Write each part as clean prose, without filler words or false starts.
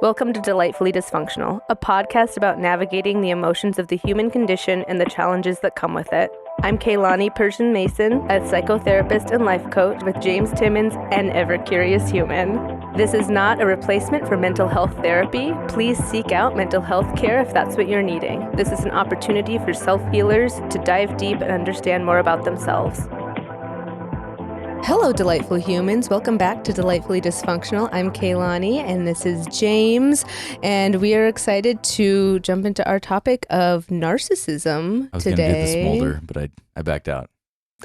Welcome to Delightfully Dysfunctional, a podcast about navigating the emotions of the human condition and the challenges that come with it. I'm Kaylani Persian Mason, a psychotherapist and life coach with James Timmons, an ever-curious human. This is not a replacement for mental health therapy. Please seek out mental health care if that's what you're needing. This is an opportunity for self-healers to dive deep and understand more about themselves. Hello, delightful humans. Welcome back to Delightfully Dysfunctional. I'm Kaylani, and this is James, and we are excited to jump into our topic of narcissism today. I was going to do the smolder, but I backed out.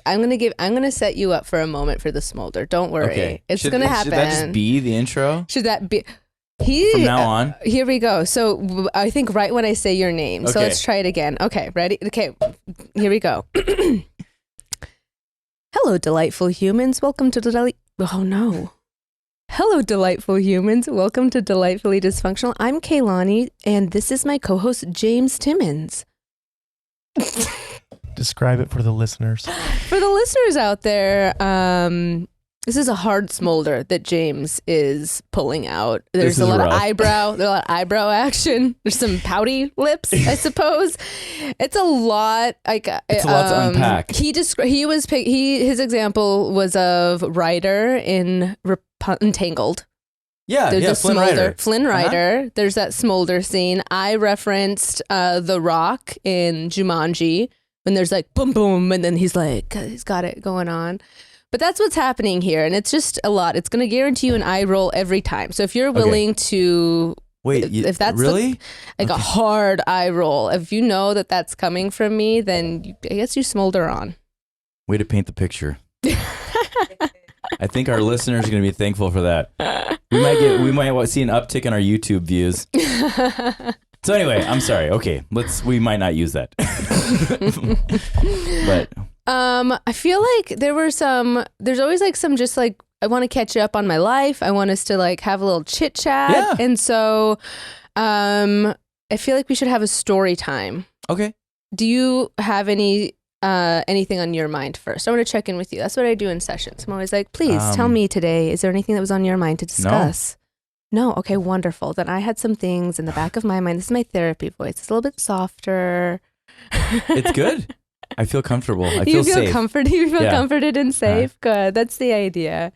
I'm gonna set you up for a moment for the smolder. Don't worry. Okay. It's gonna happen. Should that just be the intro? Should that be? From now on? Here we go. So I think right when I say your name. Okay. So let's try it again. Okay, ready? Okay, here we go. Hello, delightful humans. Welcome to Hello, delightful humans. Welcome to Delightfully Dysfunctional. I'm Kaylani, and this is my co-host, James Timmons. Describe it for the listeners. For the listeners out there, this is a hard smolder that James is pulling out. There's a lot of eyebrow action. There's some pouty lips, I suppose. It's a lot. It's a lot to unpack. His example was of Ryder in Entangled. Yeah, Flynn Rider. Flynn Rider. There's that smolder scene. I referenced The Rock in Jumanji when there's like boom boom, and then he's got it going on. But that's what's happening here, and it's just a lot. It's going to guarantee you an eye roll every time. So if you're willing to... Wait, if that's really? A hard eye roll, if you know that that's coming from me, then I guess you smolder on. Way to paint the picture. I think our listeners are going to be thankful for that. We might see an uptick in our YouTube views. So anyway, I'm sorry. Okay, we might not use that. But... I feel like there's always like some just like, I want to catch up on my life. I want us to like have a little chit chat. Yeah. And so, I feel like we should have a story time. Okay. Do you have anything on your mind first? I want to check in with you. That's what I do in sessions. I'm always like, please tell me today, is there anything that was on your mind to discuss? No? Okay, wonderful. Then I had some things in the back of my mind. This is my therapy voice. It's a little bit softer. It's good. I feel comfortable. I feel safe. You feel comforted and safe. Good. That's the idea.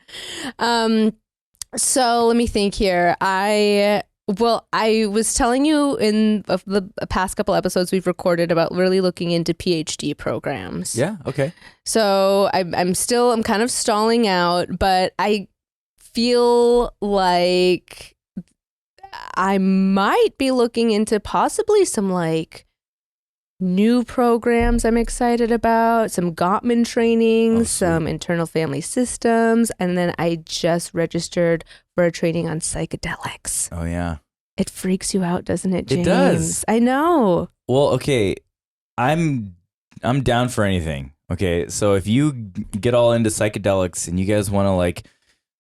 So let me think here. I was telling you in the past couple episodes we've recorded about really looking into PhD programs. Yeah. Okay. So I'm kind of stalling out, but I feel like I might be looking into possibly some like new programs I'm excited about, some Gottman training, some internal family systems, and then I just registered for a training on psychedelics. Oh yeah. It freaks you out, doesn't it, James? It does. I know. Well, okay. I'm down for anything. Okay. So if you get all into psychedelics and you guys want to like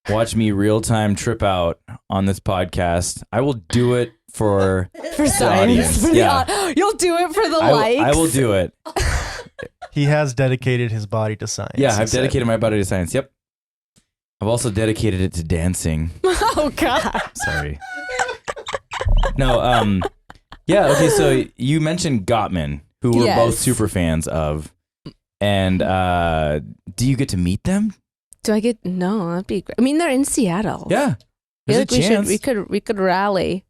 watch me real time trip out on this podcast, I will do it for science. You'll do it for the likes. I will do it. He has dedicated his body to science. Yeah, I've dedicated my body to science. Yep. I've also dedicated it to dancing. Oh God. Sorry. No. Yeah. Okay. So you mentioned Gottman, who we're both super fans of, and do you get to meet them? Do I get? No, that'd be great. I mean, they're in Seattle. Yeah. There's a chance. We could rally.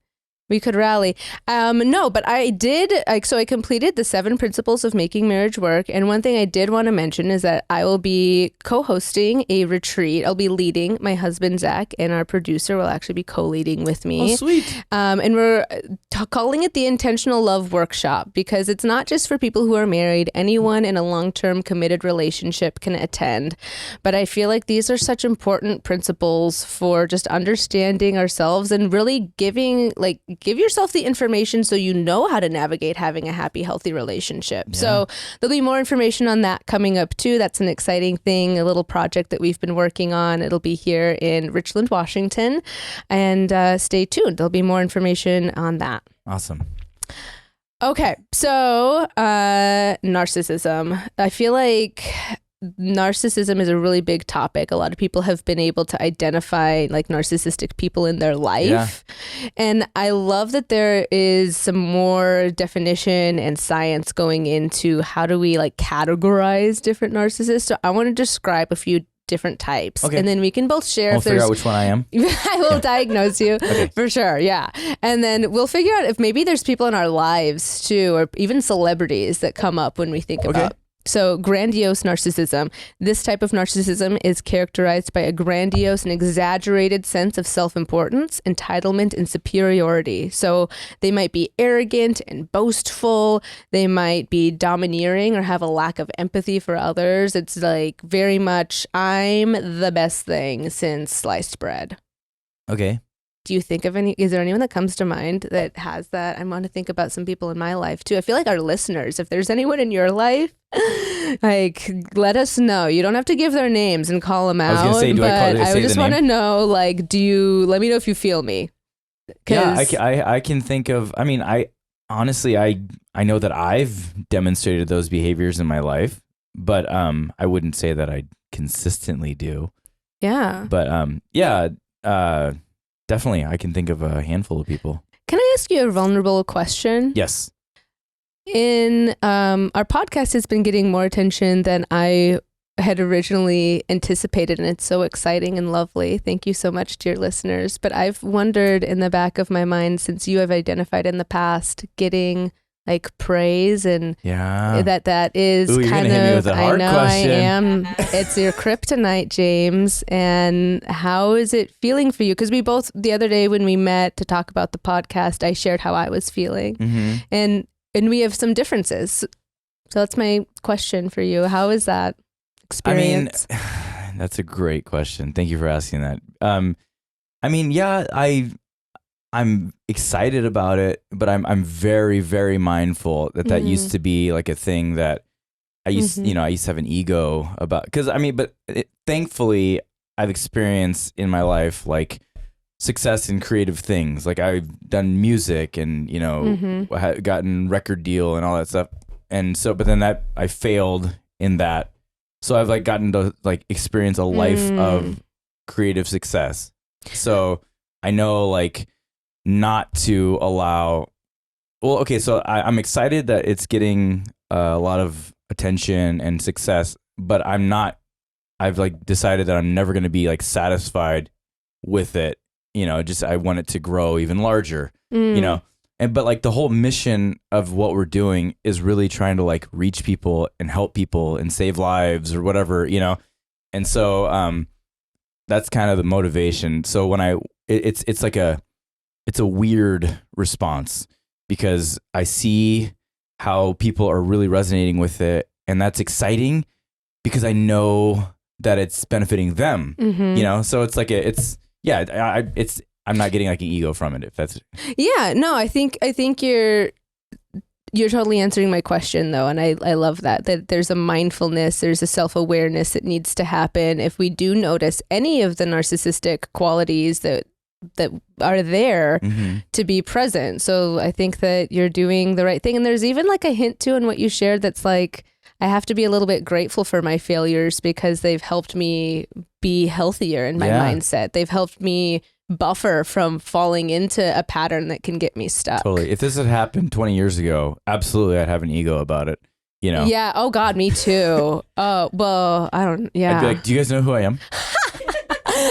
No, but I did. So I completed the 7 principles of making marriage work. And one thing I did want to mention is that I will be co-hosting a retreat. I'll be leading. My husband, Zach, and our producer will actually be co-leading with me. Oh, sweet. And we're calling it the Intentional Love Workshop because it's not just for people who are married. Anyone in a long-term committed relationship can attend. But I feel like these are such important principles for just understanding ourselves and really give yourself the information so you know how to navigate having a happy, healthy relationship. Yeah. So there'll be more information on that coming up too. That's an exciting thing, a little project that we've been working on. It'll be here in Richland, Washington. And stay tuned. There'll be more information on that. Awesome. Okay, so narcissism. I feel like narcissism is a really big topic. A lot of people have been able to identify like narcissistic people in their life. Yeah. And I love that there is some more definition and science going into how do we like categorize different narcissists. So I want to describe a few different types. Okay. And then we can both share we'll figure out which one I am. I will diagnose you for sure. Yeah. And then we'll figure out if maybe there's people in our lives too, or even celebrities that come up when we think about. So grandiose narcissism. This type of narcissism is characterized by a grandiose and exaggerated sense of self-importance, entitlement, and superiority. So they might be arrogant and boastful. They might be domineering or have a lack of empathy for others. It's like very much, I'm the best thing since sliced bread. Okay. Do you think of is there anyone that comes to mind that has that? I want to think about some people in my life too. I feel like our listeners, if there's anyone in your life, like, let us know. You don't have to give their names and call them out. I was gonna say, I just want to know, like, let me know if you feel me. Yeah, I can think of, I mean, I honestly, I know that I've demonstrated those behaviors in my life, but I wouldn't say that I consistently do. Yeah. But definitely, I can think of a handful of people. Can I ask you a vulnerable question? Yes. In our podcast has been getting more attention than I had originally anticipated, and it's so exciting and lovely. Thank you so much to your listeners. But I've wondered in the back of my mind, since you have identified in the past getting like praise and that is kind of, I know question. I am. It's your kryptonite, James. And how is it feeling for you? Because we both, the other day when we met to talk about the podcast, I shared how I was feeling. Mm-hmm. And we have some differences. So that's my question for you. How is that experience? I mean, that's a great question. Thank you for asking that. I mean, yeah, I'm excited about it, but I'm very, very mindful that mm-hmm. used to be like a thing that I used, mm-hmm. I used to have an ego about, because I mean, but thankfully I've experienced in my life like success in creative things. Like I've done music and, mm-hmm. Gotten record deal and all that stuff. And so, but then I failed in that. So I've like gotten to like experience a life of creative success. So I know like, not to allow, well, okay, so I'm excited that it's getting a lot of attention and success, but I've like decided that I'm never going to be like satisfied with it, just I want it to grow even larger, but like the whole mission of what we're doing is really trying to like reach people and help people and save lives or whatever, and so that's kind of the motivation. So when it's a weird response because I see how people are really resonating with it, and that's exciting because I know that it's benefiting them. Mm-hmm. So it's like I'm not getting like an ego from it. If that's I think you're totally answering my question though, and I love that there's a mindfulness, there's a self-awareness that needs to happen if we do notice any of the narcissistic qualities that are there mm-hmm. to be present. So I think that you're doing the right thing. And there's even like a hint too in what you shared that's like, I have to be a little bit grateful for my failures because they've helped me be healthier in my mindset. They've helped me buffer from falling into a pattern that can get me stuck. Totally. If this had happened 20 years ago, absolutely I'd have an ego about it. Yeah. Oh God, me too. Oh, well, I don't, yeah. I'd be like, do you guys know who I am?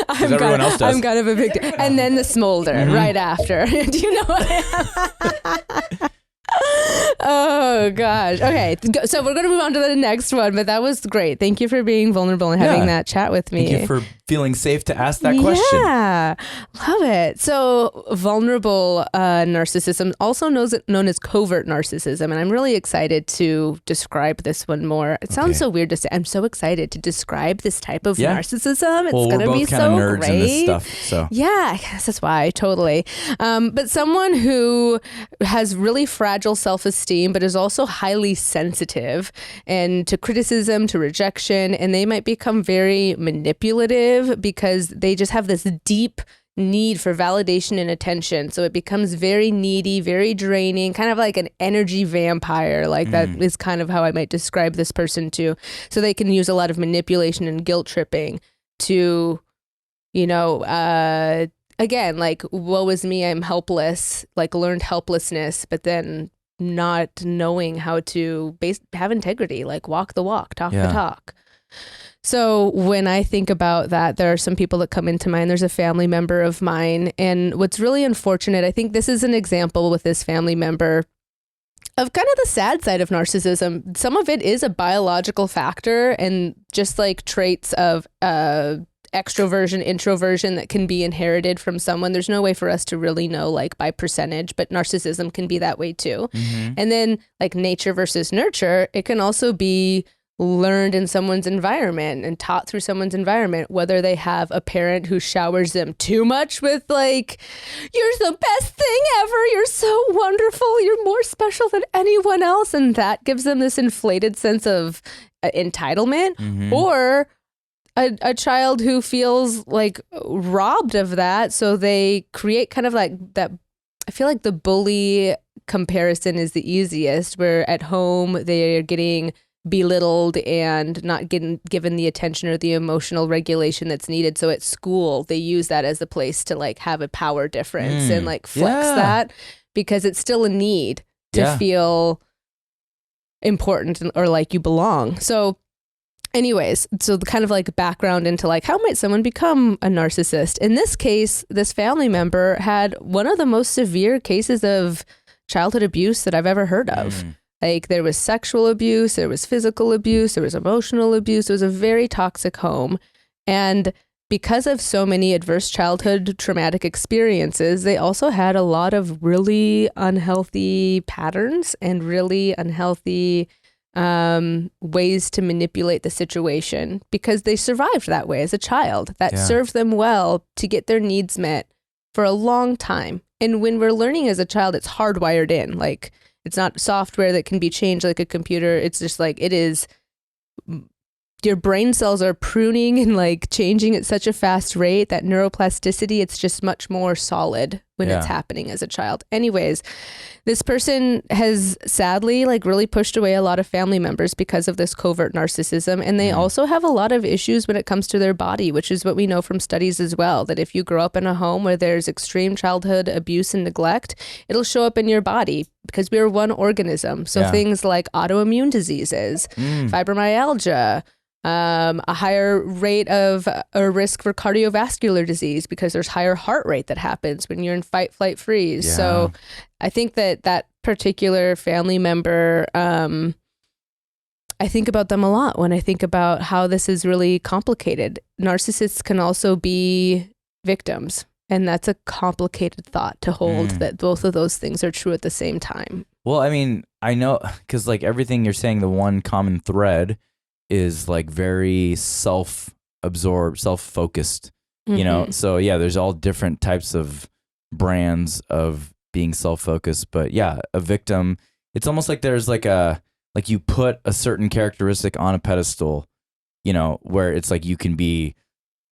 Everyone else does. I'm kind of a big deal. And then the smolder mm-hmm. right after. Do you know what I am? Oh gosh. Okay. So we're going to move on to the next one, but that was great. Thank you for being vulnerable and having that chat with me. Thank you for feeling safe to ask that question. Yeah. Love it. So vulnerable narcissism, also known as covert narcissism. And I'm really excited to describe this one more. It sounds so weird to say. I'm so excited to describe this type of narcissism. It's going to be so nerds great. In this stuff, so. Yeah, I guess that's why. Totally. But someone who has really fragile self-esteem, but is also highly sensitive and to criticism, to rejection, and they might become very manipulative because they just have this deep need for validation and attention. So it becomes very needy, very draining, kind of like an energy vampire. Like that is kind of how I might describe this person too. So they can use a lot of manipulation and guilt tripping to, you know, again, like, woe is me, I'm helpless, like learned helplessness, but then not knowing how to have integrity, like walk the walk, talk the talk. So when I think about that, there are some people that come into mind. There's a family member of mine. And what's really unfortunate, I think this is an example with this family member of kind of the sad side of narcissism. Some of it is a biological factor and just like traits of extroversion, introversion that can be inherited from someone. There's no way for us to really know like by percentage, but narcissism can be that way too. And then like nature versus nurture, it can also be learned in someone's environment and taught through someone's environment, whether they have a parent who showers them too much with like, you're the best thing ever, you're so wonderful, you're more special than anyone else, and that gives them this inflated sense of entitlement, or a child who feels like robbed of that, so they create kind of like that. I feel like the bully comparison is the easiest, where at home they are getting belittled and not given the attention or the emotional regulation that's needed. So at school, they use that as a place to like have a power difference and like flex that, because it's still a need to feel important or like you belong. So anyways, so the kind of like background into like how might someone become a narcissist? In this case, this family member had one of the most severe cases of childhood abuse that I've ever heard of. Like there was sexual abuse, there was physical abuse, there was emotional abuse. It was a very toxic home. And because of so many adverse childhood traumatic experiences, they also had a lot of really unhealthy patterns and really unhealthy ways to manipulate the situation, because they survived that way as a child. That served them well to get their needs met for a long time. And when we're learning as a child, it's hardwired in. Like, it's not software that can be changed like a computer. It's just like, it is, your brain cells are pruning and like changing at such a fast rate that neuroplasticity, it's just much more solid when it's happening as a child. Anyways, this person has sadly like really pushed away a lot of family members because of this covert narcissism. And they also have a lot of issues when it comes to their body, which is what we know from studies as well, that if you grow up in a home where there's extreme childhood abuse and neglect, it'll show up in your body, because we're one organism. So things like autoimmune diseases, fibromyalgia, a higher rate of a risk for cardiovascular disease, because there's higher heart rate that happens when you're in fight, flight, freeze. So I think that particular family member, I think about them a lot when I think about how this is really complicated. Narcissists can also be victims. And that's a complicated thought to hold, that both of those things are true at the same time. Well, I mean, I know, because like everything you're saying, the one common thread is like very self-absorbed, self-focused, you know? So yeah, there's all different types of brands of being self-focused, but yeah, a victim, it's almost like there's like like you put a certain characteristic on a pedestal, you know, where it's like you can be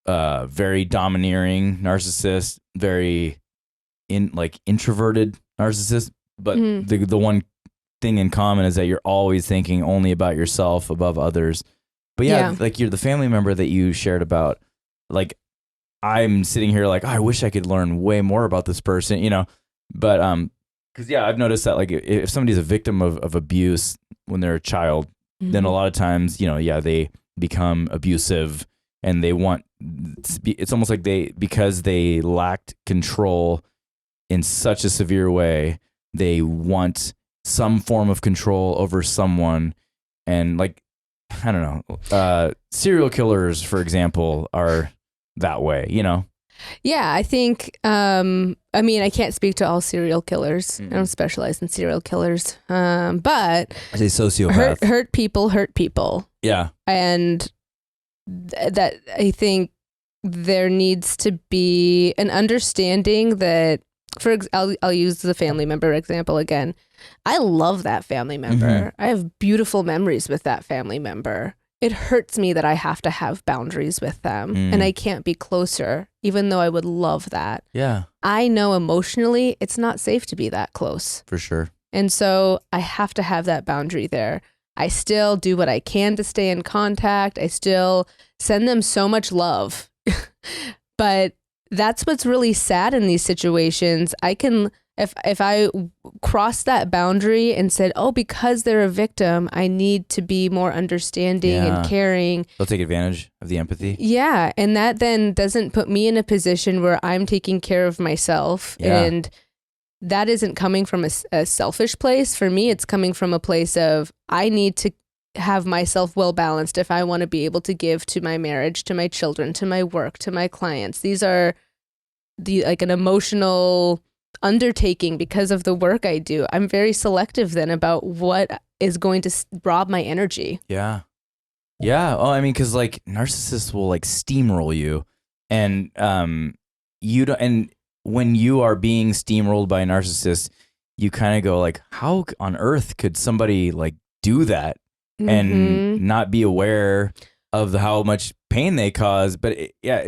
very domineering narcissist, very introverted narcissist, but the one thing in common is that you're always thinking only about yourself above others. But like you're the family member that you shared about, like I'm sitting here like, oh, I wish I could learn way more about this person, you know, but because I've noticed that like if somebody's a victim of abuse when they're a child, then a lot of times, you know, they become abusive, and they want, it's almost like because they lacked control in such a severe way, they want some form of control over someone. And like, I don't know, serial killers, for example, are that way, you know? Yeah, I think, I mean, I can't speak to all serial killers. I don't specialize in serial killers. But I say sociopath. Hurt people. Yeah. And that I think there needs to be an understanding that, I'll use the family member example again. I love that family member. I have beautiful memories with that family member. it hurts me that I have to have boundaries with them and I can't be closer, even though I would love that. Yeah. I know emotionally it's not safe to be that close. For sure. And so I have to have that boundary there. I still do what I can to stay in contact. I still send them so much love. But that's what's really sad in these situations. I can, if I crossed that boundary and said, oh, because they're a victim, I need to be more understanding and caring. They'll take advantage of the empathy. Yeah. And that then doesn't put me in a position where I'm taking care of myself. Yeah. And that isn't coming from a selfish place. For me, it's coming from a place of I need to have myself well balanced if I want to be able to give to my marriage, to my children, to my work, to my clients. These are like an emotional undertaking because of the work I do. I'm very selective then about what is going to rob my energy. Yeah. Yeah. Oh, I mean, because like narcissists will like steamroll you, and you don't. And when you are being steamrolled by a narcissist, you kind of go like, how on earth could somebody like do that and not be aware of how much pain they cause? But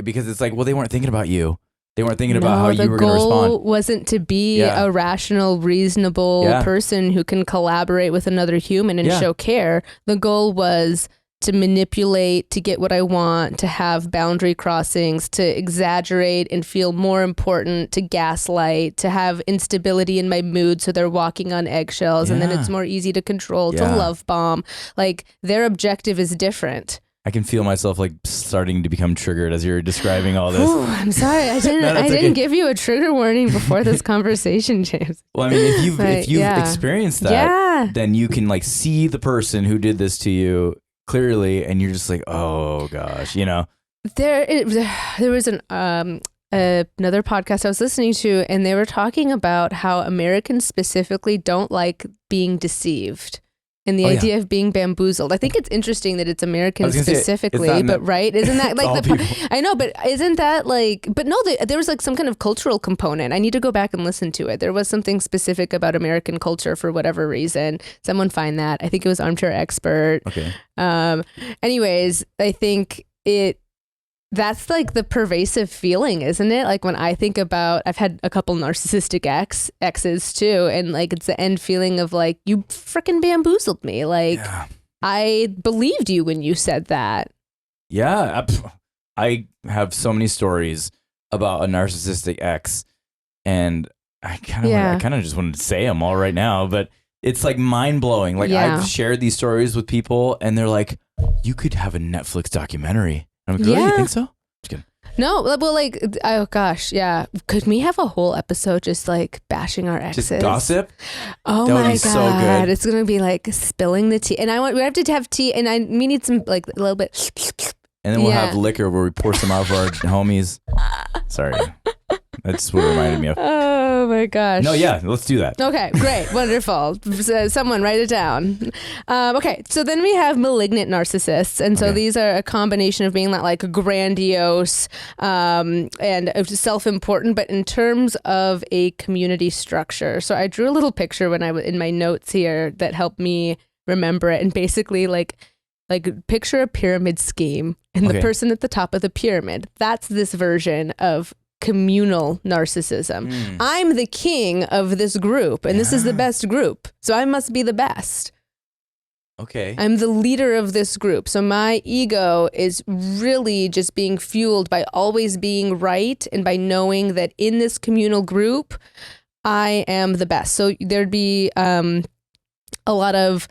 because it's like, well, they weren't thinking about you. They weren't thinking about how you were going to respond. The goal wasn't to be a rational, reasonable person who can collaborate with another human and show care. The goal was to manipulate, to get what I want, to have boundary crossings, to exaggerate and feel more important, to gaslight, to have instability in my mood so they're walking on eggshells and then it's more easy to control, to love bomb. Like their objective is different. I can feel myself like starting to become triggered as you're describing all this. Ooh, I'm sorry. I didn't give you a trigger warning before this conversation, James. Well, I mean, if you've experienced that, then you can like see the person who did this to you clearly, and you're just like, oh gosh, you know. There was another podcast I was listening to, and they were talking about how Americans specifically don't like being deceived. And the idea of being bamboozled. I think it's interesting that it's Americans specifically, but right? Isn't that like I know, but isn't that like, but no, there was like some kind of cultural component. I need to go back and listen to it. There was something specific about American culture for whatever reason. Someone find that. I think it was Armchair Expert. Okay. Anyways, I think that's like the pervasive feeling, isn't it? Like when I think about, I've had a couple narcissistic exes too, and like it's the end feeling of like, you freaking bamboozled me. Like I believed you when you said that. Yeah. I have so many stories about a narcissistic ex, and I kind of just wanted to say them all right now, but it's like mind blowing. Like I've shared these stories with people and they're like, you could have a Netflix documentary. I'm like, really? You think so? Just kidding. No, well, like, oh gosh, yeah. Could we have a whole episode just like bashing our exes? Just gossip? Oh that my would be God. So good. It's going to be like spilling the tea. And we have to have tea, and we need some, like, a little bit. And then we'll have liquor where we pour some out for our homies. Sorry. That's what it reminded me of. Oh my gosh. No, yeah, let's do that. Okay, great. Wonderful. Someone write it down. Okay, so then we have malignant narcissists. And so these are a combination of being that like grandiose and self-important, but in terms of a community structure. So I drew a little picture when I was in my notes here that helped me remember it. And basically like picture a pyramid scheme and the person at the top of the pyramid. That's this version of communal narcissism. I'm the king of this group, and this is the best group, so I must be the best. Okay. I'm the leader of this group, so my ego is really just being fueled by always being right and by knowing that in this communal group, I am the best. So there'd be a lot of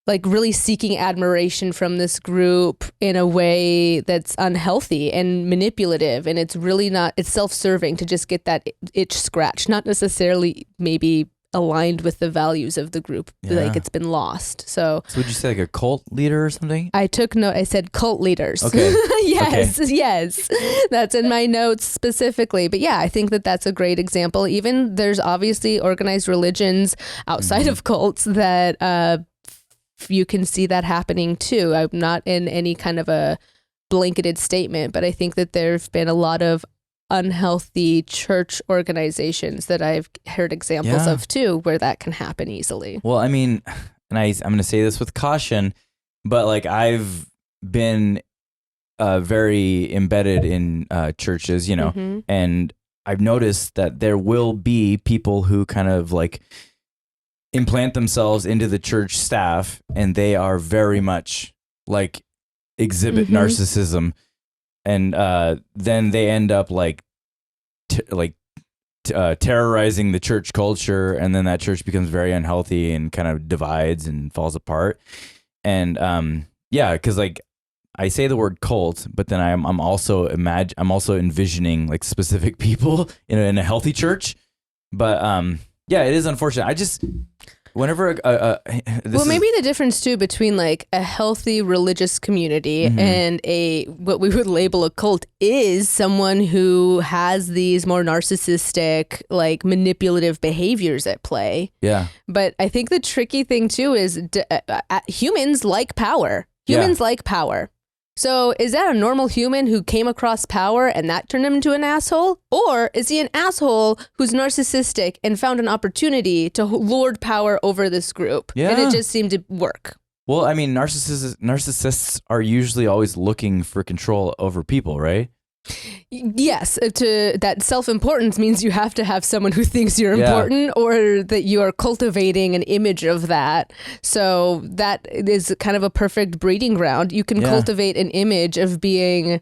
like really seeking admiration from this group in a way that's unhealthy and manipulative. And it's really not, it's self-serving to just get that itch scratched, not necessarily maybe aligned with the values of the group. Like it's been lost. So would you say like a cult leader or something? I took note. I said cult leaders. Okay. Yes. That's in my notes specifically. But yeah, I think that that's a great example. Even there's obviously organized religions outside of cults that, you can see that happening too. I'm not in any kind of a blanketed statement, but I think that there's been a lot of unhealthy church organizations that I've heard examples of too, where that can happen easily. Well, I mean, and I'm going to say this with caution, but like I've been very embedded in churches, you know, Mm-hmm. and I've noticed that there will be people who kind of like implant themselves into the church staff, and they are very much like exhibit Mm-hmm. narcissism, and then they end up like terrorizing the church culture, and then that church becomes very unhealthy and kind of divides and falls apart. And yeah, because like I say the word cult, but then I'm also envisioning like specific people in a healthy church. But yeah, it is unfortunate. I just whenever maybe the difference too between like a healthy religious community Mhm. and what we would label a cult is someone who has these more narcissistic, like manipulative behaviors at play. yeah. But I think the tricky thing too is humans like power. Humans like power. So is that a normal human who came across power and that turned him into an asshole? Or is he an asshole who's narcissistic and found an opportunity to lord power over this group? Yeah. And it just seemed to work. Well, I mean, narcissists are usually always looking for control over people, right? Yes, that self-importance means you have to have someone who thinks you're important, or that you are cultivating an image of that. So that is kind of a perfect breeding ground. You can cultivate an image of being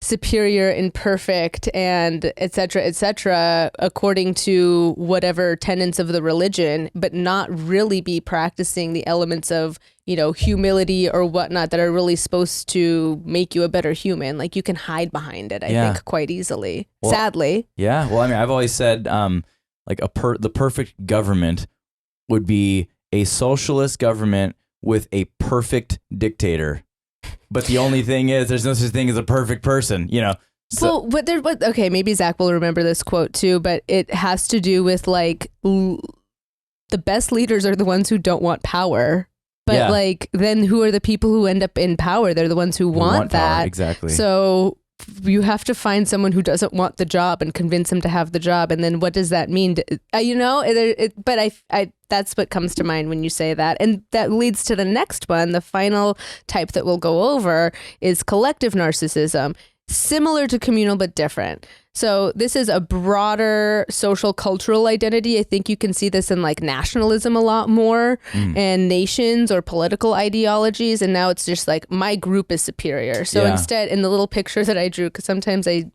superior and perfect and et cetera, according to whatever tenets of the religion, but not really be practicing the elements of, you know, humility or whatnot that are really supposed to make you a better human. Like you can hide behind it, I think, quite easily. Well, sadly. Yeah. Well, I mean, I've always said like the perfect government would be a socialist government with a perfect dictator. But the only thing is, there's no such thing as a perfect person, you know. So, well, okay, maybe Zach will remember this quote too, but it has to do with like the best leaders are the ones who don't want power. But like, then who are the people who end up in power? They're the ones who want that. Power, exactly. So you have to find someone who doesn't want the job and convince him to have the job. And then what does that mean? You know, but I that's what comes to mind when you say that. And that leads to the next one. The final type that we'll go over is collective narcissism, similar to communal, but different. So this is a broader social cultural identity. I think you can see this in like nationalism a lot more and nations or political ideologies. And now it's just like my group is superior. So instead, in the little picture that I drew, because sometimes I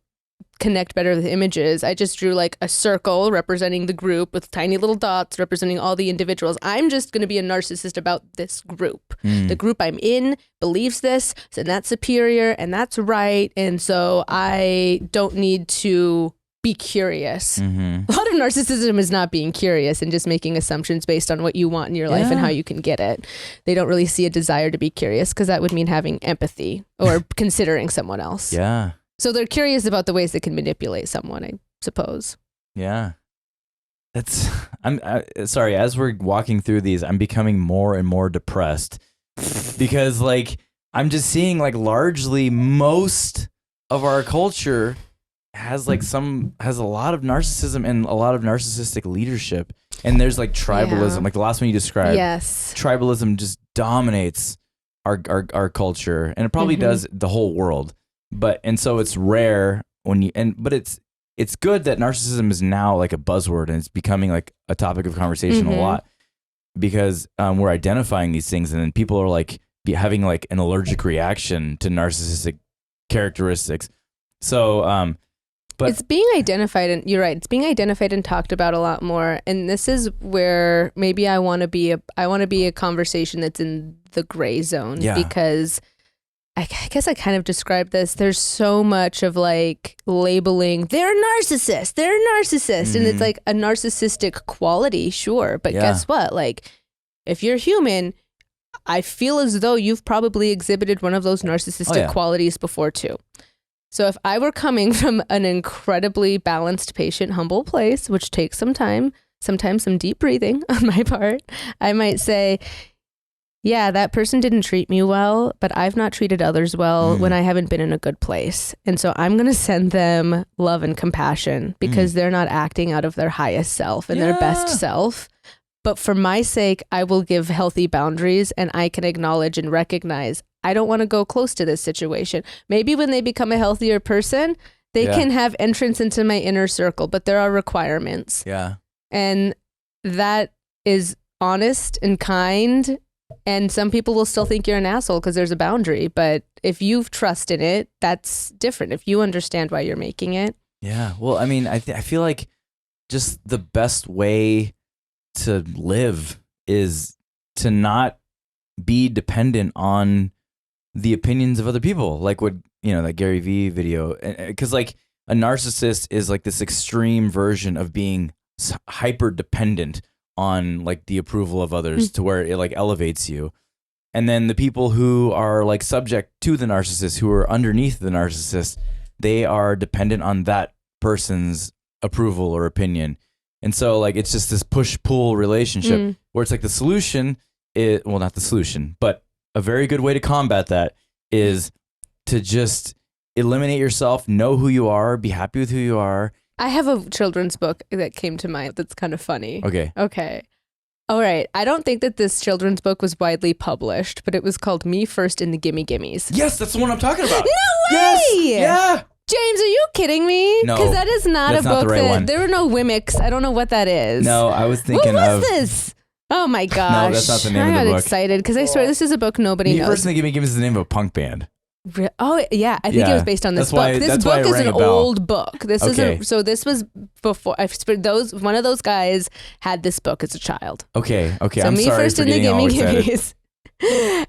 connect better with images, I just drew like a circle representing the group with tiny little dots representing all the individuals. I'm just going to be a narcissist about this group. The group I'm in believes this, and that's superior and that's right, and so I don't need to be curious. A lot of narcissism is not being curious and just making assumptions based on what you want in your life and how you can get it. They don't really see a desire to be curious, because that would mean having empathy or considering someone else. Yeah. So they're curious about the ways they can manipulate someone, I suppose. Yeah. I'm sorry, as we're walking through these, I'm becoming more and more depressed because like I'm just seeing like largely most of our culture has a lot of narcissism and a lot of narcissistic leadership. And there's like tribalism, like the last one you described. Yes. Tribalism just dominates our culture, and it probably does the whole world. And so it's rare but it's good that narcissism is now like a buzzword, and it's becoming like a topic of conversation a lot, because we're identifying these things, and then people are like having like an allergic reaction to narcissistic characteristics. So, but it's being identified, and you're right, it's being identified and talked about a lot more. And this is where maybe I want to be a conversation that's in the gray zone, because I guess I kind of described this. There's so much of like labeling, they're a narcissist. And it's like a narcissistic quality, sure. But guess what? Like, if you're human, I feel as though you've probably exhibited one of those narcissistic qualities before too. So if I were coming from an incredibly balanced, patient, humble place, which takes some time, sometimes some deep breathing on my part, I might say, yeah, that person didn't treat me well, but I've not treated others well when I haven't been in a good place. And so I'm going to send them love and compassion because they're not acting out of their highest self and their best self. But for my sake, I will give healthy boundaries, and I can acknowledge and recognize I don't want to go close to this situation. Maybe when they become a healthier person, they can have entrance into my inner circle, but there are requirements. Yeah. And that is honest and kind. And some people will still think you're an asshole because there's a boundary. But if you've trust in it, that's different. If you understand why you're making it. Yeah. Well, I mean, I feel like just the best way to live is to not be dependent on the opinions of other people. Like what, that Gary Vee video. Because like a narcissist is like this extreme version of being hyper dependent on like the approval of others to where it like elevates you. And then the people who are like subject to the narcissist, who are underneath the narcissist, they are dependent on that person's approval or opinion. And so like it's just this push-pull relationship where it's like the solution is, well, not the solution, but a very good way to combat that is to just eliminate yourself, know who you are, be happy with who you are. I have a children's book that came to mind that's kind of funny. Okay. All right. I don't think that this children's book was widely published, but it was called Me First in the Gimmies. Yes, that's the one I'm talking about. No way! Yes! Yeah! James, are you kidding me? No, because that is not a book one. There were no Wimmicks. I don't know what that is. No, I was thinking what was this? Oh my gosh. No, that's not the name of the book. I got excited because I swear this is a book nobody knows. First Thing Gimme is the name of a punk band. Oh yeah, I think it was based on this book. This book is an old book. This is this was before. One of those guys had this book as a child. Okay. So I'm Me sorry First for in the getting all excited. Gimmies.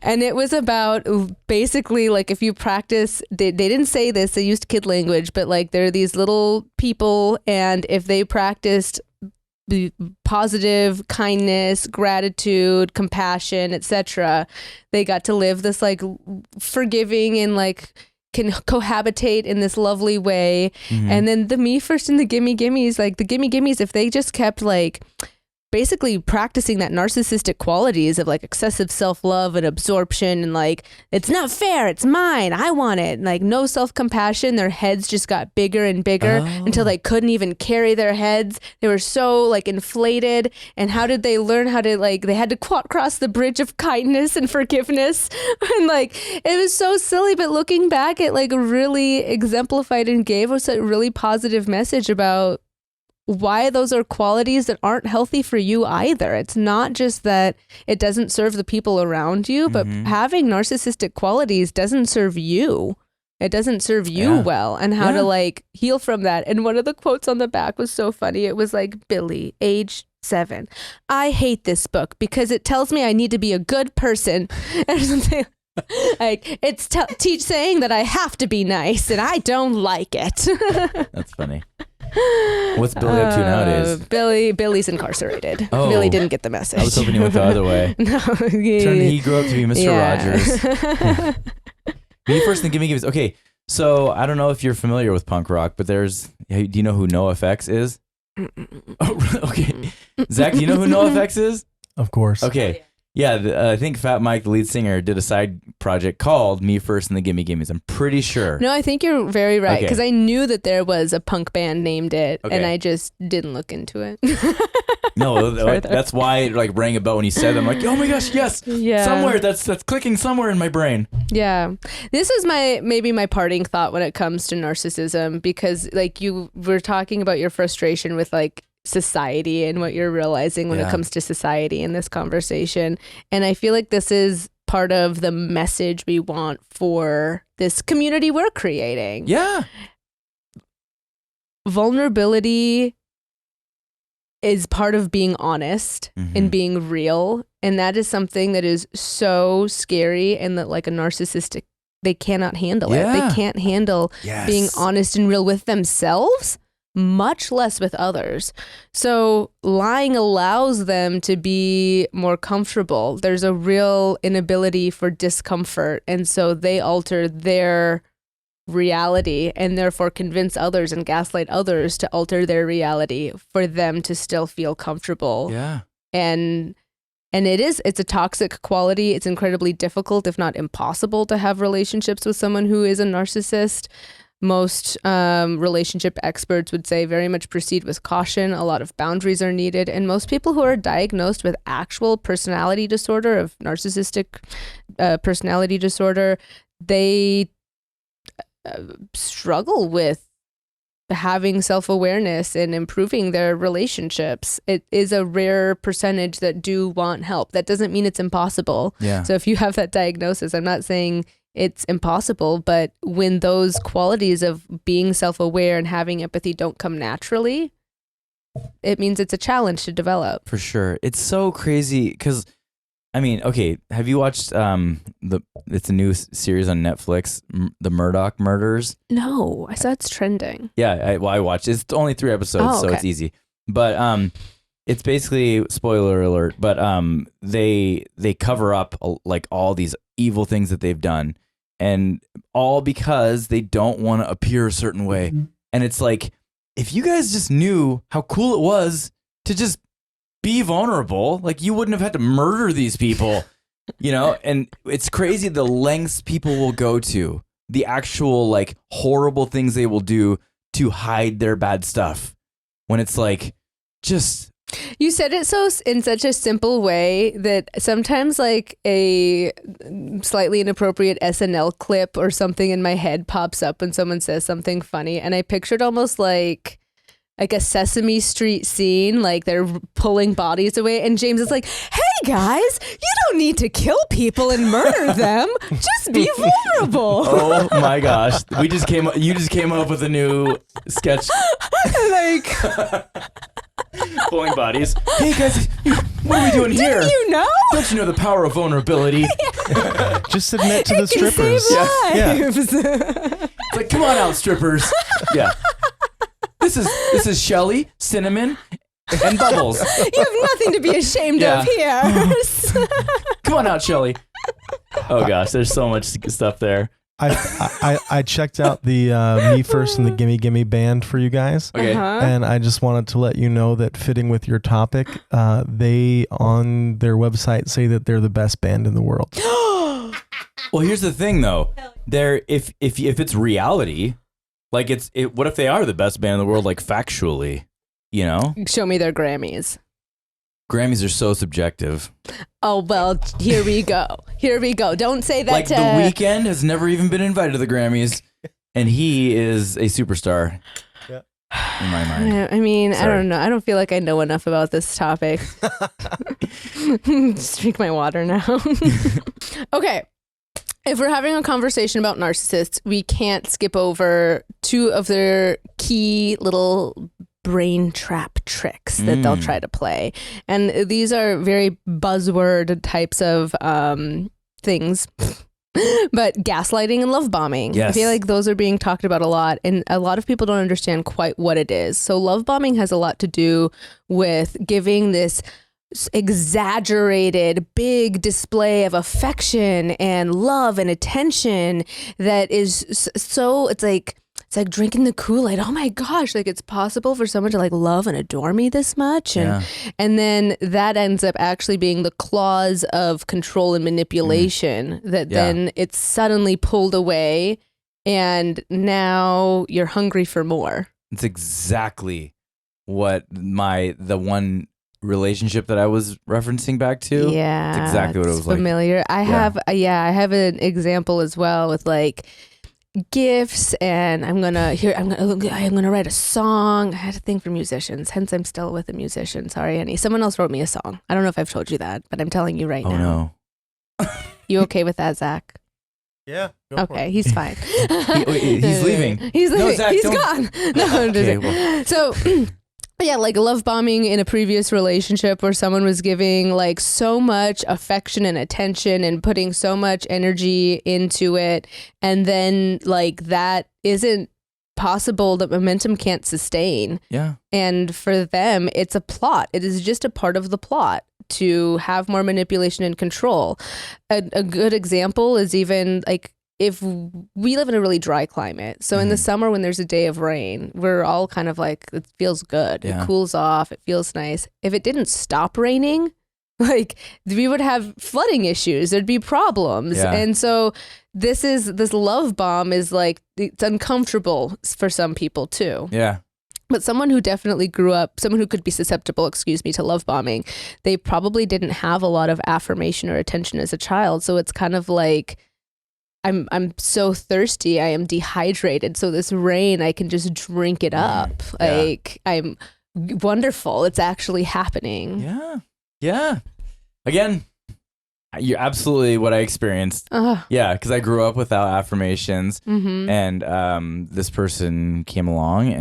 And it was about basically like if you practice, they didn't say this, they used kid language, but like there are these little people, and if they practiced positive kindness, gratitude, compassion, etc., they got to live this like forgiving and like can cohabitate in this lovely way. And then the Me First and the Gimmies, like the Gimmies, if they just kept like basically practicing that narcissistic qualities of like excessive self-love and absorption and like, it's not fair, it's mine, I want it. And like no self-compassion, their heads just got bigger and bigger until they couldn't even carry their heads. They were so like inflated. And how did they learn how to like, they had to cross the bridge of kindness and forgiveness. And like, it was so silly, but looking back, it like really exemplified and gave us a really positive message about why those are qualities that aren't healthy for you either. It's not just that it doesn't serve the people around you, but having narcissistic qualities doesn't serve you. It doesn't serve you well, and how to like heal from that. And one of the quotes on the back was so funny. It was like, Billy, age 7. I hate this book because it tells me I need to be a good person. Or something. Like it's saying that I have to be nice and I don't like it. That's funny. What's Billy up to nowadays? Billy's incarcerated. Oh, Billy didn't get the message. I was hoping he went the other way. No, he grew up to be Mr. Rogers. Me First and Gimmies. Okay, so I don't know if you're familiar with punk rock, but do you know who NoFX is? Oh, okay. Zach, do you know who NoFX is? Of course. Okay. Yeah, I think Fat Mike, the lead singer, did a side project called Me First and the Gimmies. I'm pretty sure. No, I think you're very right, because I knew that there was a punk band named it, and I just didn't look into it. No, that's why it like rang a bell when you said it. I'm like, oh my gosh, yes, somewhere that's clicking somewhere in my brain. Yeah, this is maybe my parting thought when it comes to narcissism, because like you were talking about your frustration with like society and what you're realizing when it comes to society in this conversation. And I feel like this is part of the message we want for this community we're creating. Yeah. Vulnerability is part of being honest and being real. And that is something that is so scary, and that like a narcissistic, they cannot handle it. They can't handle being honest and real with themselves, much less with others. So lying allows them to be more comfortable. There's a real inability for discomfort. And so they alter their reality and therefore convince others and gaslight others to alter their reality for them to still feel comfortable. Yeah. And it's a toxic quality. It's incredibly difficult, if not impossible, to have relationships with someone who is a narcissist. Most relationship experts would say very much proceed with caution. A lot of boundaries are needed. And most people who are diagnosed with actual personality disorder, of narcissistic personality disorder, they struggle with having self-awareness and improving their relationships. It is a rare percentage that do want help. That doesn't mean it's impossible. Yeah. So if you have that diagnosis, I'm not saying it's impossible, but when those qualities of being self-aware and having empathy don't come naturally, it means it's a challenge to develop. For sure. It's so crazy because, I mean, okay, have you watched it's a new series on Netflix, The Murdoch Murders? No, I saw it's trending. Yeah, I watched. It's only 3 episodes, so it's easy. But it's basically, spoiler alert, but they cover up like all these evil things that they've done, and all because they don't want to appear a certain way. Mm-hmm. And it's like, if you guys just knew how cool it was to just be vulnerable, like you wouldn't have had to murder these people, you know? And it's crazy the lengths people will go to, the actual like horrible things they will do to hide their bad stuff, when it's like, just... You said it in such a simple way that sometimes like a slightly inappropriate SNL clip or something in my head pops up when someone says something funny, and I pictured almost like a Sesame Street scene, like they're pulling bodies away, and James is like, "Hey guys, you don't need to kill people and murder them. Just be vulnerable." Oh my gosh, you just came up with a new sketch. Like. Pulling bodies. Hey guys, what are we doing here? Didn't you know? Don't you know the power of vulnerability? Just admit to the strippers. Save lives. It's like, come on out, strippers. Yeah. This is Shelly, Cinnamon, and Bubbles. You have nothing to be ashamed of here. Come on out, Shelly. Oh gosh, there's so much stuff there. I checked out the Me First and the Gimme band for you guys. Okay. And I just wanted to let you know that, fitting with your topic, they on their website say that they're the best band in the world. Well, here's the thing though. If it's reality, like what if they are the best band in the world, like factually, you know? Show me their Grammys. Grammys are so subjective. Oh, well, here we go. Here we go. Don't say that. Like The Weeknd has never even been invited to the Grammys, and he is a superstar. Yeah. In my mind. I mean, sorry. I don't know. I don't feel like I know enough about this topic. Just drink my water now. Okay. If we're having a conversation about narcissists, we can't skip over 2 of their key little brain trap tricks that they'll try to play. And these are very buzzword types of things. But gaslighting and love bombing. Yes. I feel like those are being talked about a lot, and a lot of people don't understand quite what it is. So love bombing has a lot to do with giving this exaggerated big display of affection and love and attention that is so, it's like drinking the Kool-Aid. Oh my gosh, like it's possible for someone to like love and adore me this much. And then that ends up actually being the clause of control and manipulation that then it's suddenly pulled away, and now you're hungry for more. It's exactly what the one relationship that I was referencing back to. Yeah. It's exactly what it was familiar. like. I have an example as well with like gifts, and I'm gonna write a song. I had a thing for musicians, hence I'm still with a musician. Sorry, Annie. Someone else wrote me a song. I don't know if I've told you that, but I'm telling you right now. Oh no. You okay with that, Zach? Yeah. Okay, he's fine. He's leaving. He's leaving. No, Zach, he's gone. No, okay, well. So yeah, like love bombing in a previous relationship where someone was giving like so much affection and attention and putting so much energy into it, and then like that isn't possible, that momentum can't sustain. Yeah. And for them, it's a plot. It is just a part of the plot to have more manipulation and control. A good example is even like, if we live in a really dry climate, so in the summer when there's a day of rain, we're all kind of like, it feels good. Yeah. It cools off. It feels nice. If it didn't stop raining, Like we would have flooding issues. There'd be problems. Yeah. And so this love bomb is like, it's uncomfortable for some people too. Yeah. But someone who definitely grew up, someone who could be susceptible, to love bombing, they probably didn't have a lot of affirmation or attention as a child. So it's kind of like, I'm so thirsty, I am dehydrated. So this rain, I can just drink it up. Yeah. Like I'm wonderful. It's actually happening. Yeah. Yeah. Again, you're absolutely what I experienced. Yeah, because I grew up without affirmations, and this person came along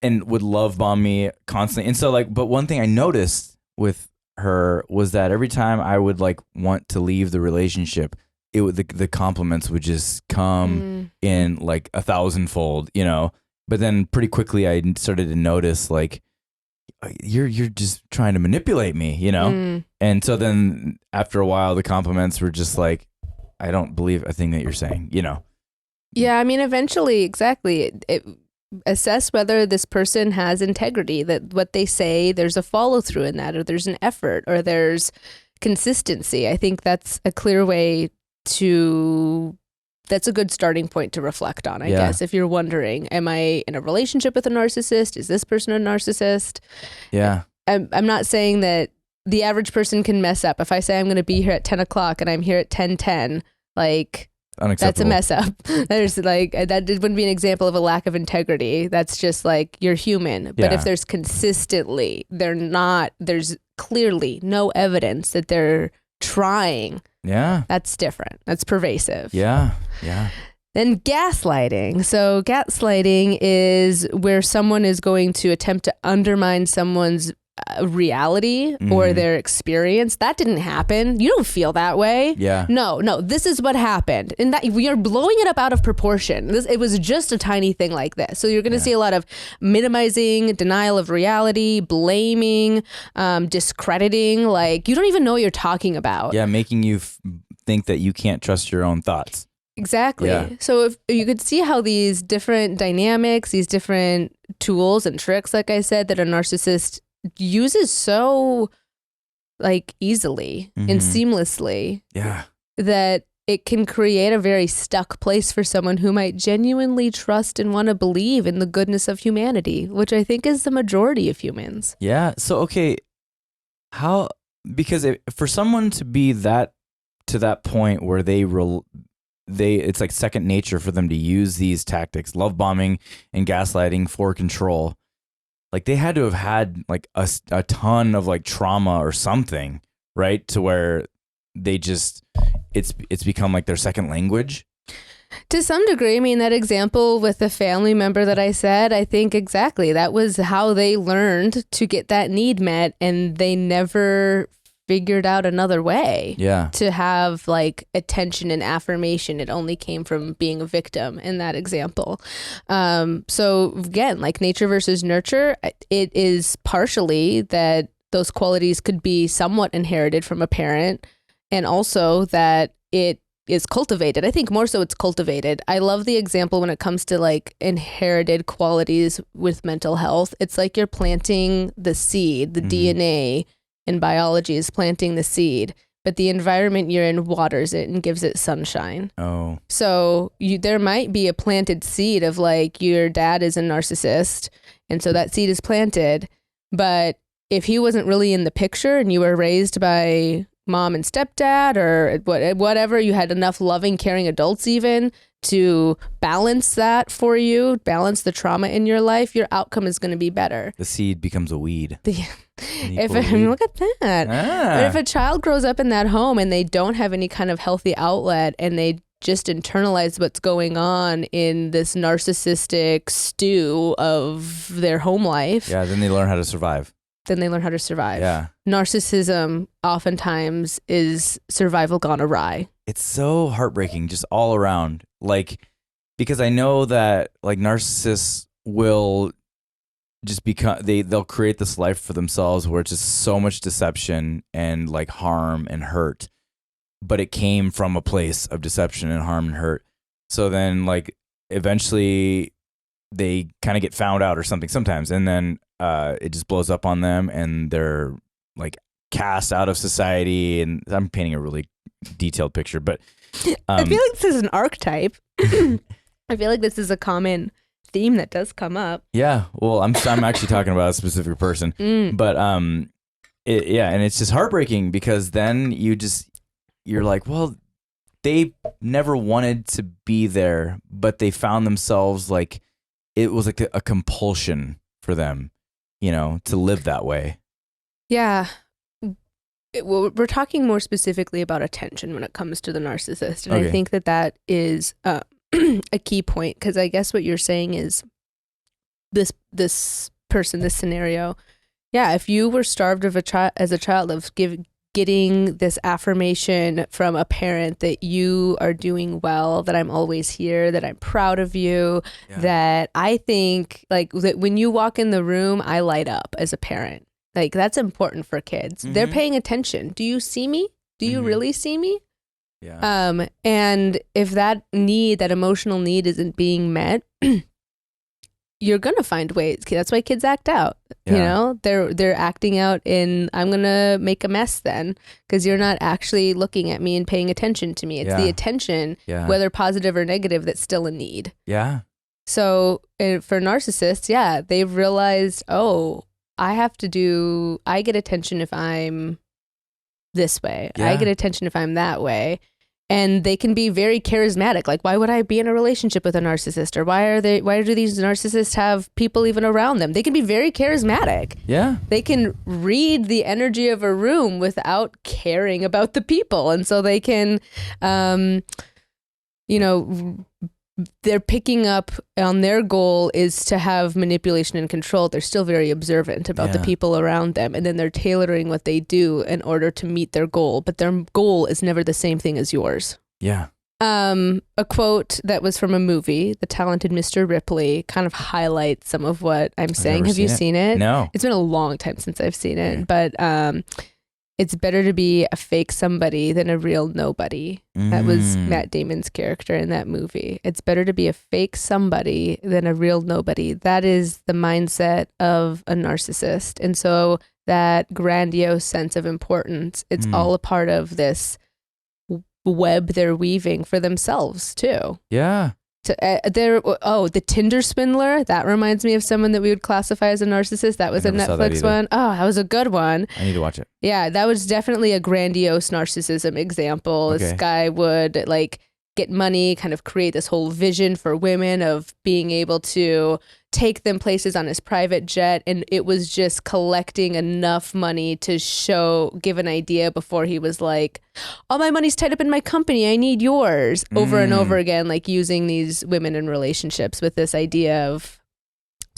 and would love bomb me constantly. And so like, but one thing I noticed with her was that every time I would like want to leave the relationship, it would, the compliments would just come in like 1,000-fold, you know. But then pretty quickly I started to notice like, you're just trying to manipulate me, you know. And so then after a while, the compliments were just like, I don't believe a thing that you're saying, you know. Yeah, I mean, eventually, exactly. Assess whether this person has integrity, that what they say, there's a follow through in that, or there's an effort, or there's consistency. I think that's a clear way that's a good starting point to reflect on, I guess. If you're wondering, am I in a relationship with a narcissist? Is this person a narcissist? Yeah. I'm not saying that the average person can mess up. If I say I'm going to be here at 10 o'clock and I'm here at 10:10, like, that's a mess up. There's like, that wouldn't be an example of a lack of integrity. That's just like, you're human. But if there's consistently, there's clearly no evidence that they're trying. Yeah. That's different. That's pervasive. Yeah. Yeah. Then gaslighting. So gaslighting is where someone is going to attempt to undermine someone's reality or their experience. That didn't happen. You don't feel that way. Yeah. No, this is what happened. And that we are blowing it up out of proportion. It was just a tiny thing like this. So you're going to see a lot of minimizing, denial of reality, blaming, discrediting. Like, you don't even know what you're talking about. Yeah. Making you think that you can't trust your own thoughts. Exactly. Yeah. So if you could see how these different dynamics, these different tools and tricks, like I said, that a narcissist uses so like easily and seamlessly, that it can create a very stuck place for someone who might genuinely trust and want to believe in the goodness of humanity, which I think is the majority of humans. Yeah. So, okay, because for someone to be to that point where it's like second nature for them to use these tactics, love bombing and gaslighting for control. Like, they had to have had like a ton of like trauma or something, right? To where they just, it's become like their second language. To some degree. I mean, that example with the family member that I said, I think exactly that was how they learned to get that need met, and they never figured out another way to have like attention and affirmation. It only came from being a victim in that example. So again, like nature versus nurture, it is partially that those qualities could be somewhat inherited from a parent, and also that it is cultivated. I think more so it's cultivated. I love the example when it comes to like inherited qualities with mental health. It's like you're planting the seed, the DNA in biology is planting the seed, but the environment you're in waters it and gives it sunshine. Oh. So there might be a planted seed of like, your dad is a narcissist, and so that seed is planted, but if he wasn't really in the picture and you were raised by mom and stepdad or whatever, you had enough loving, caring adults even to balance that for you, balance the trauma in your life, your outcome is going to be better. The seed becomes a weed. Look at that. But if a child grows up in that home and they don't have any kind of healthy outlet, and they just internalize what's going on in this narcissistic stew of their home life. Yeah, then they learn how to survive. Yeah. Narcissism oftentimes is survival gone awry. It's so heartbreaking just all around. Like, because I know that like narcissists will just become, they'll create this life for themselves where it's just so much deception and like harm and hurt, but it came from a place of deception and harm and hurt. So then like eventually they kind of get found out or something sometimes, and then it just blows up on them, and they're like cast out of society, and I'm painting a really detailed picture, but I feel like this is an archetype. I feel like this is a common theme that does come up. Yeah, well, I'm actually talking about a specific person, but and it's just heartbreaking because then you're like, well, they never wanted to be there, but they found themselves like it was like a compulsion for them, to live that way. Yeah. Well, we're talking more specifically about attention when it comes to the narcissist. And I think that is a key point, because I guess what you're saying is this person, this scenario. Yeah, if you were starved as a child of getting this affirmation from a parent that you are doing well, that I'm always here, that I'm proud of you, that I think like that when you walk in the room, I light up as a parent. Like that's important for kids. They're paying attention. Do you see me? Do you really see me? Yeah. And if that emotional need isn't being met, you're gonna find ways. That's why kids act out. They're acting out in I'm gonna make a mess then, because you're not actually looking at me and paying attention to me. It's the attention, whether positive or negative, that's still a need. Yeah. So for narcissists, they've realized, I get attention if I'm this way. I get attention if I'm that way. And they can be very charismatic. Like, why would I be in a relationship with a narcissist? Or why do these narcissists have people even around them? They can be very charismatic. Yeah. They can read the energy of a room without caring about the people. And so they can, they're picking up on their goal is to have manipulation and control. They're still very observant about the people around them. And then they're tailoring what they do in order to meet their goal. But their goal is never the same thing as yours. Yeah. A quote that was from a movie, The Talented Mr. Ripley, kind of highlights some of what I'm saying. Have you seen it? No. It's been a long time since I've seen it. But it's better to be a fake somebody than a real nobody. That was Matt Damon's character in that movie. It's better to be a fake somebody than a real nobody. That is the mindset of a narcissist. And so that grandiose sense of importance, it's all a part of this web they're weaving for themselves too. Yeah. The Tinder swindler, that reminds me of someone that we would classify as a narcissist. That was a Netflix one. Oh, that was a good one. I need to watch it. Yeah, that was definitely a grandiose narcissism example. This guy would like get money, kind of create this whole vision for women of being able to take them places on his private jet, and it was just collecting enough money to give an idea before he was like, all my money's tied up in my company, I need yours, over and over again, like using these women in relationships with this idea of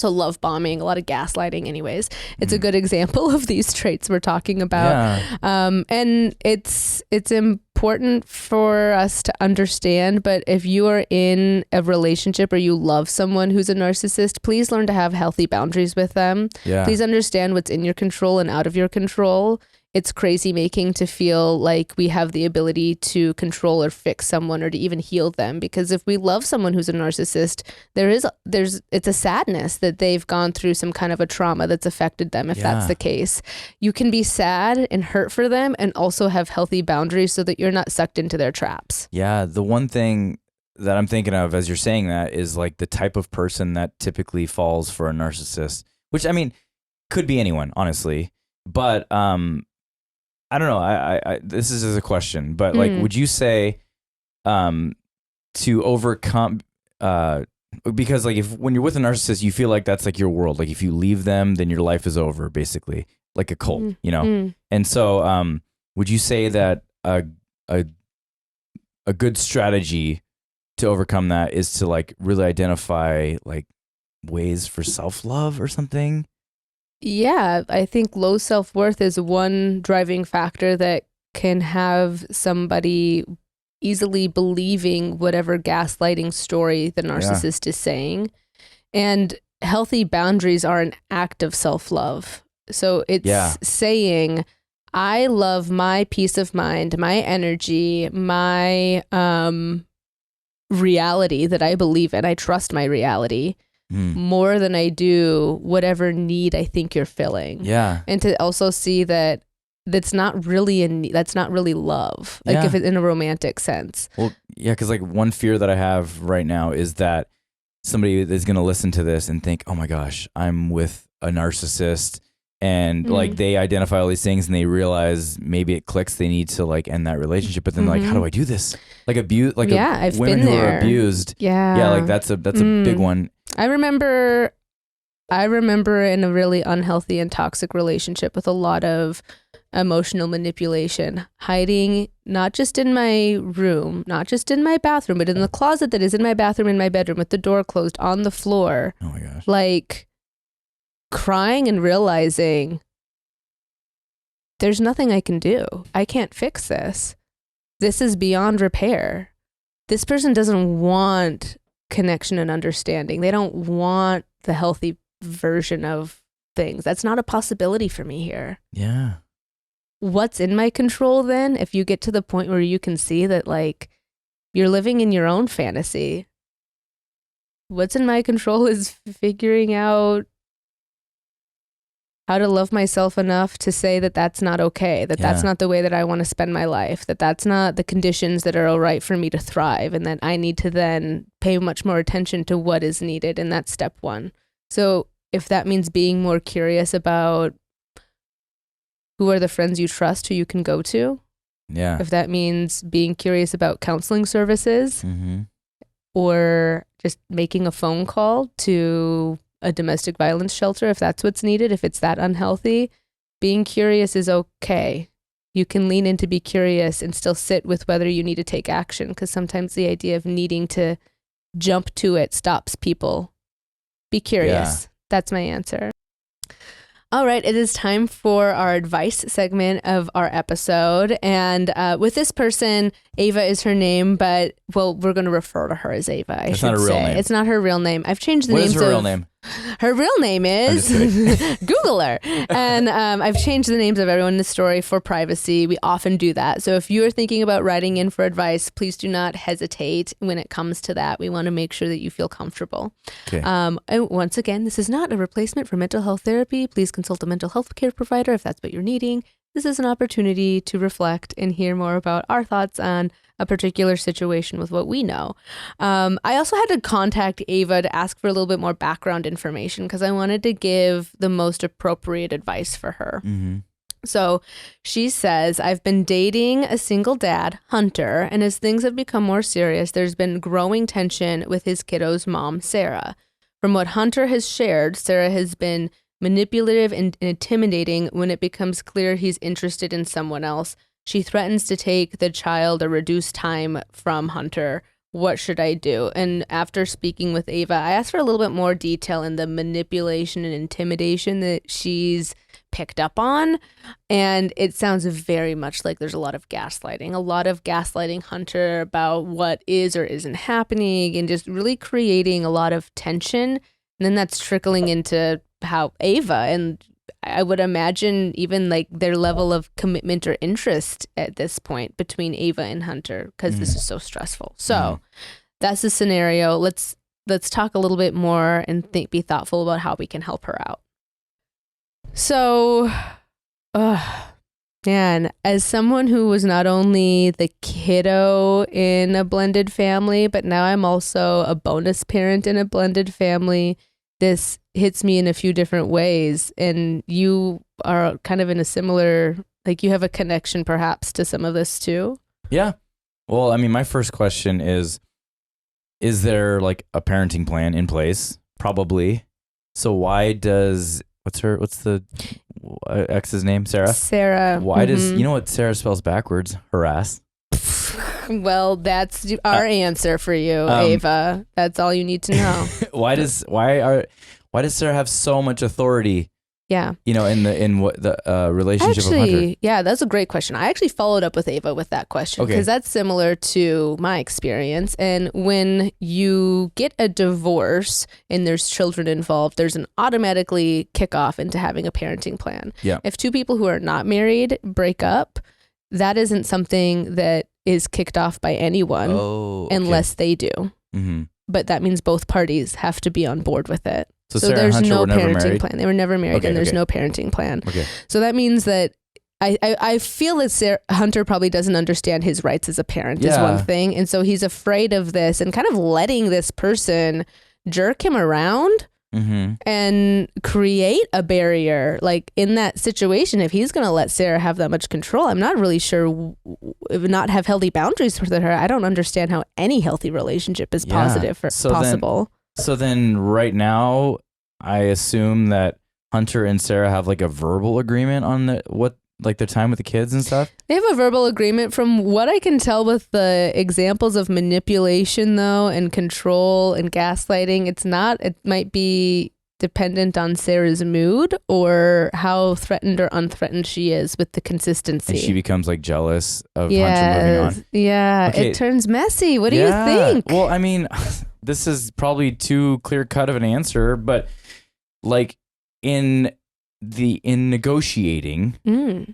love bombing, a lot of gaslighting. Anyways, it's a good example of these traits we're talking about. And it's important for us to understand, but if you are in a relationship or you love someone who's a narcissist, please learn to have healthy boundaries with them. Please understand what's in your control and out of your control. It's crazy making to feel like we have the ability to control or fix someone or to even heal them. Because if we love someone who's a narcissist, it's a sadness that they've gone through some kind of a trauma that's affected them. If that's the case, you can be sad and hurt for them and also have healthy boundaries so that you're not sucked into their traps. Yeah. The one thing that I'm thinking of as you're saying that is like the type of person that typically falls for a narcissist, which I mean, could be anyone, honestly. But, I don't know. I this is as a question, but like, would you say, to overcome, because like when you're with a narcissist, you feel like that's like your world. Like if you leave them, then your life is over, basically, like a cult, And so, would you say that a good strategy to overcome that is to like really identify like ways for self-love or something? Yeah, I think low self-worth is one driving factor that can have somebody easily believing whatever gaslighting story the narcissist is saying. And healthy boundaries are an act of self-love. So it's saying, I love my peace of mind, my energy, my reality that I believe in. I trust my reality more than I do whatever need I think you're filling. Yeah. And to also see that that's not really love. Like if it's in a romantic sense. Well, yeah, because like one fear that I have right now is that somebody is going to listen to this and think, oh my gosh, I'm with a narcissist. And like they identify all these things and they realize maybe it clicks, they need to like end that relationship. But then like, how do I do this? Like abuse, like I've women been who there. are abused. Yeah. Like that's a big one. I remember in a really unhealthy and toxic relationship with a lot of emotional manipulation, hiding not just in my room, not just in my bathroom, but in the closet that is in my bathroom, in my bedroom, with the door closed, on the floor. Oh my gosh. Like crying and realizing there's nothing I can do. I can't fix this. This is beyond repair. This person doesn't want connection and understanding. They don't want the healthy version of things. That's not a possibility for me here. Yeah. What's in my control then? If you get to the point where you can see that like you're living in your own fantasy, what's in my control is figuring out how to love myself enough to say that that's not okay, that that's not the way that I want to spend my life, that that's not the conditions that are all right for me to thrive, and that I need to then pay much more attention to what is needed. And that's step one. So if that means being more curious about who are the friends you trust, who you can go to, if that means being curious about counseling services, or just making a phone call to a domestic violence shelter, if that's what's needed, if it's that unhealthy, being curious is okay. You can lean in to be curious and still sit with whether you need to take action, because sometimes the idea of needing to jump to it stops people. Be curious. That's my answer. All right, it is time for our advice segment of our episode. And with this person, Ava is her name, but well, we're going to refer to her as Ava. It's not her real name. It's not her real name. I've changed the names. What is her real name? Her real name is Google her. And I've changed the names of everyone in the story for privacy. We often do that. So if you are thinking about writing in for advice, please do not hesitate when it comes to that. We want to make sure that you feel comfortable. Okay. And once again, this is not a replacement for mental health therapy. Please consult a mental health care provider if that's what you're needing. This is an opportunity to reflect and hear more about our thoughts on a particular situation with what we know. I also had to contact Ava to ask for a little bit more background information because I wanted to give the most appropriate advice for her. So she says, I've been dating a single dad, Hunter, and as things have become more serious, there's been growing tension with his kiddo's mom, Sarah. From what Hunter has shared, Sarah has been manipulative and intimidating when it becomes clear he's interested in someone else. She threatens to take the child or reduce time from Hunter. What should I do? And after speaking with Ava, I asked for a little bit more detail in the manipulation and intimidation that she's picked up on. And it sounds very much like there's a lot of gaslighting Hunter about what is or isn't happening, and just really creating a lot of tension. And then that's trickling into how Ava, and I would imagine even like their level of commitment or interest at this point between Ava and Hunter, because this is so stressful. So that's the scenario. Let's talk a little bit more and be thoughtful about how we can help her out. So, man, as someone who was not only the kiddo in a blended family, but now I'm also a bonus parent in a blended family, this hits me in a few different ways. And you are kind of in a similar, like you have a connection perhaps to some of this too. Yeah. Well, I mean, my first question is there like a parenting plan in place? Probably. So why does, what's the ex's name? Sarah? Why does, you know what Sarah spells backwards? Harass. Well, that's our answer for you, Ava. That's all you need to know. Why does Sarah have so much authority? Yeah. You know, in what the relationship of Hunter? Yeah, that's a great question. I actually followed up with Ava with that question because that's similar to my experience. And when you get a divorce and there's children involved, there's an automatically kickoff into having a parenting plan. Yeah. If two people who are not married break up, that isn't something that is kicked off by anyone unless they do. Mm-hmm. But that means both parties have to be on board with it. So there's no parenting plan. They were never married, and there's no parenting plan. Okay. So that means that I feel that Hunter probably doesn't understand his rights as a parent is one thing. And so he's afraid of this and kind of letting this person jerk him around and create a barrier. Like in that situation, if he's going to let Sarah have that much control, I'm not really sure, not have healthy boundaries with her. I don't understand how any healthy relationship is positive or possible. So then right now, I assume that Hunter and Sarah have like a verbal agreement on their time with the kids and stuff? They have a verbal agreement. From what I can tell with the examples of manipulation though, and control and gaslighting, it might be dependent on Sarah's mood or how threatened or unthreatened she is with the consistency. And she becomes like jealous of Hunter moving on. Yeah, okay. It turns messy. What do you think? Well, I mean, this is probably too clear cut of an answer, but like in negotiating,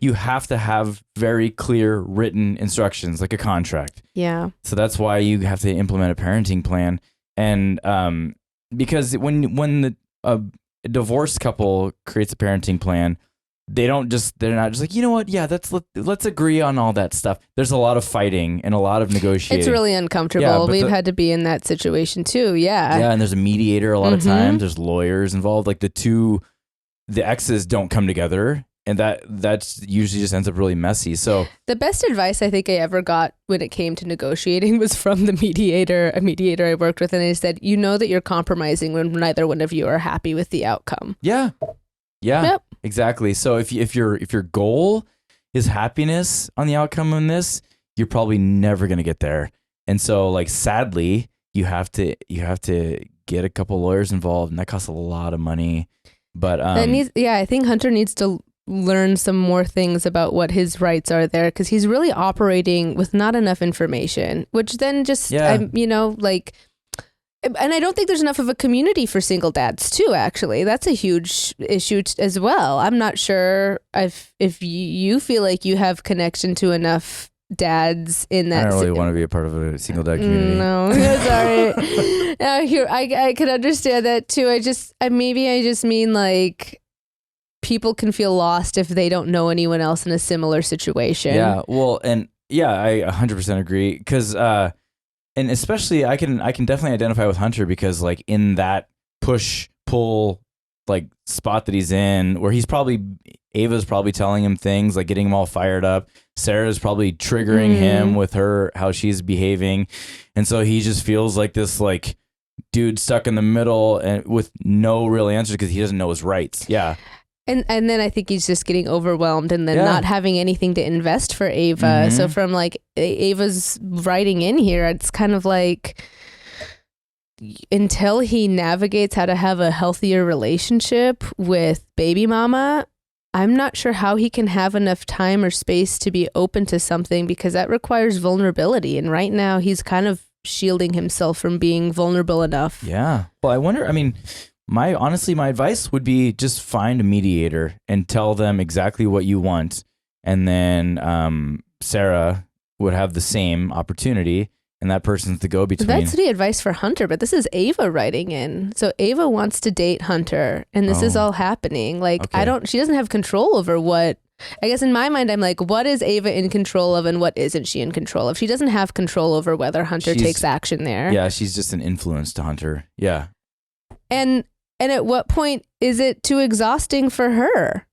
you have to have very clear written instructions, like a contract. Yeah. So that's why you have to implement a parenting plan. And because when a divorced couple creates a parenting plan, they're not just like, you know what? Yeah, let's agree on all that stuff. There's a lot of fighting and a lot of negotiating. It's really uncomfortable. Yeah, we've had to be in that situation too. Yeah. Yeah. And there's a mediator a lot of times. There's lawyers involved. Like the exes don't come together, and that's usually just ends up really messy. So the best advice I think I ever got when it came to negotiating was from a mediator I worked with, and they said, you know that you're compromising when neither one of you are happy with the outcome. Yeah. Yep. Exactly. So if your goal is happiness on the outcome on this, you're probably never going to get there. And so like sadly, you have to get a couple lawyers involved, and that costs a lot of money. But I think Hunter needs to learn some more things about what his rights are there, because he's really operating with not enough information, which then just and I don't think there's enough of a community for single dads too, actually. That's a huge issue as well. I'm not sure if you feel like you have connection to enough dads in that. I don't really want to be a part of a single dad community. No, sorry. I could understand that too. I just mean like people can feel lost if they don't know anyone else in a similar situation. Yeah, well, and I 100% agree, because and especially I can definitely identify with Hunter, because like in that push pull like spot that he's in, where Ava's probably telling him things, like getting him all fired up. Sarah's probably triggering him with how she's behaving. And so he just feels like this like dude stuck in the middle and with no real answers, because he doesn't know his rights. Yeah. And then I think he's just getting overwhelmed, and then not having anything to invest for Ava. So from like Ava's writing in here, it's kind of like, until he navigates how to have a healthier relationship with baby mama, I'm not sure how he can have enough time or space to be open to something, because that requires vulnerability. And right now he's kind of shielding himself from being vulnerable enough. Yeah. Well, I wonder, I mean, my advice would be just find a mediator and tell them exactly what you want. And then Sarah would have the same opportunity, and that person's the go-between. That's the advice for Hunter, but this is Ava writing in. So Ava wants to date Hunter, and this is all happening. Like, okay. She doesn't have control over what, I guess in my mind, I'm like, what is Ava in control of and what isn't she in control of? She doesn't have control over whether Hunter takes action there. Yeah, she's just an influence to Hunter. Yeah. And at what point is it too exhausting for her?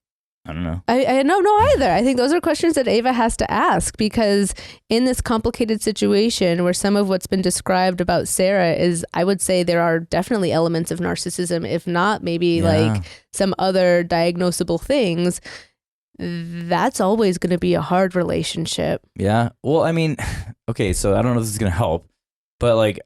I don't know. I don't know either. I think those are questions that Ava has to ask, because in this complicated situation where some of what's been described about Sarah is, I would say there are definitely elements of narcissism, if not maybe like some other diagnosable things. That's always going to be a hard relationship. Yeah. Well, I mean, okay, so I don't know if this is going to help, but like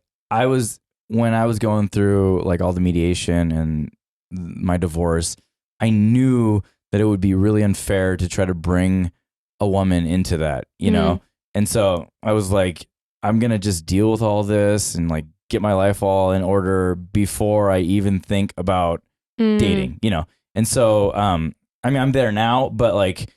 when I was going through like all the mediation and my divorce, I knew that it would be really unfair to try to bring a woman into that, you know? And so I was like, I'm going to just deal with all this and like get my life all in order before I even think about dating, you know? And so, I mean, I'm there now, but like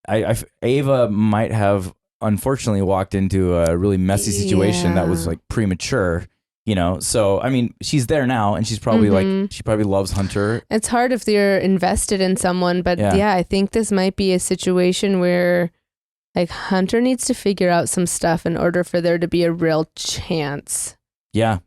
Ava might have unfortunately walked into a really messy situation that was like premature, You know, so I mean, she's there now, and she's probably like, she probably loves Hunter. It's hard if you're invested in someone, but yeah, I think this might be a situation where like Hunter needs to figure out some stuff in order for there to be a real chance. Yeah.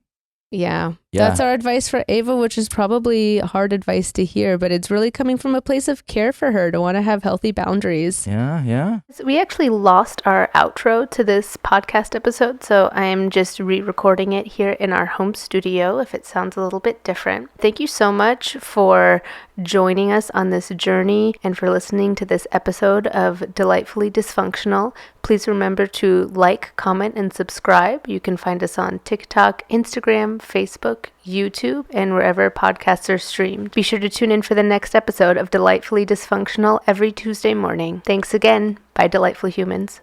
Yeah. That's our advice for Ava, which is probably hard advice to hear, but it's really coming from a place of care for her to want to have healthy boundaries. Yeah. So we actually lost our outro to this podcast episode, so I'm just re-recording it here in our home studio if it sounds a little bit different. Thank you so much for joining us on this journey and for listening to this episode of Delightfully Dysfunctional. Please remember to like, comment, and subscribe. You can find us on TikTok, Instagram, Facebook, YouTube, and wherever podcasts are streamed. Be sure to tune in for the next episode of Delightfully Dysfunctional every Tuesday morning. Thanks again. Bye, delightful humans.